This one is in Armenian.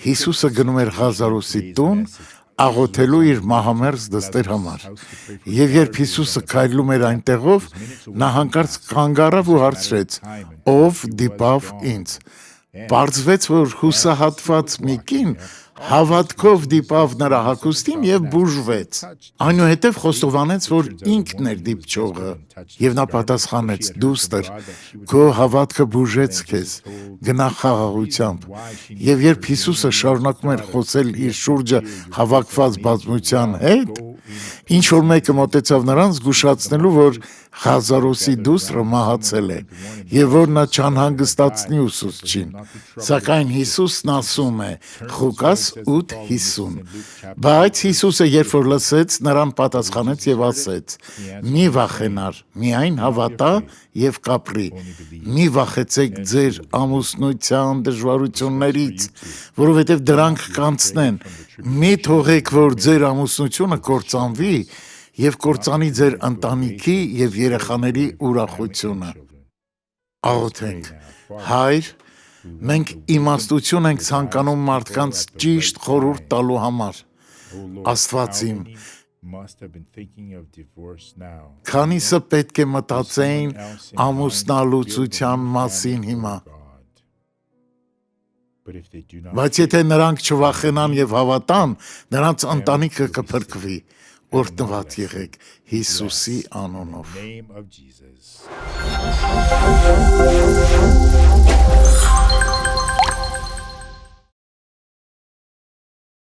Հիսուսը գնում էր Ղազարոսի տուն, աղոթելու իր մահամերձ դստեր համար։ Եվ երբ Հիսուսը քայլում էր այնտեղով, նա հանկարծ կանգ առավ ու հարցրեց. «Ով դիպավ ինձ»։ Պարզվեց, որ հուսահատված մի կին հավատքով դիպավ նրա հագուստին եւ բուժվեց։ Այնուհետև խոստովանեց, որ ինքն էր դիպչողը, եւ նա պատասխանեց. «Դուստր, քո հավատքը բուժեց քեզ, գնա խաղաղությամբ»։ Եվ երբ Հիսուսը շարունակում էր խոսել իր շուրջը հավաքված բազմության հետ, ինչ որ մեկը մոտեցավ նրան զգուշացնելու, որ Ղազարոսի դուստրը մահացել է, եւ որ նա չանհանգստացնի ուսուցչին։ Սակայն Հիսուսն ասում է Ղուկաս 8:50։ Բայց Հիսուսը երբ որ լսեց, նրան պատասխանեց եւ ասեց. «Մի վախենար, միայն հավատա եւ կապրի։ Մի վախեցեք ձեր ամուսնության դժվարություններից, որովհետեւ դրանք կանցնեն։ Մի թողեք, որ ձեր ամուսնությունը կործանվի եւ կործանի ձեր ընտանիքի եւ երեխաների ուրախությունը»։ Աղոթենք։ Հայր, մենք իմաստություն ենք ցանկանում մարդկանց ճիշտ խորհուրդ տալու համար։ Աստված իմ, քանիսը պետք է մտածեին ամուսնալուծության մասին հիմա։ Բայց եթե նրանք չվախենան եւ հավատան, նրանց ընտանիքը կփրկվի։ Օրհնված եղեք Հիսուսի անունով։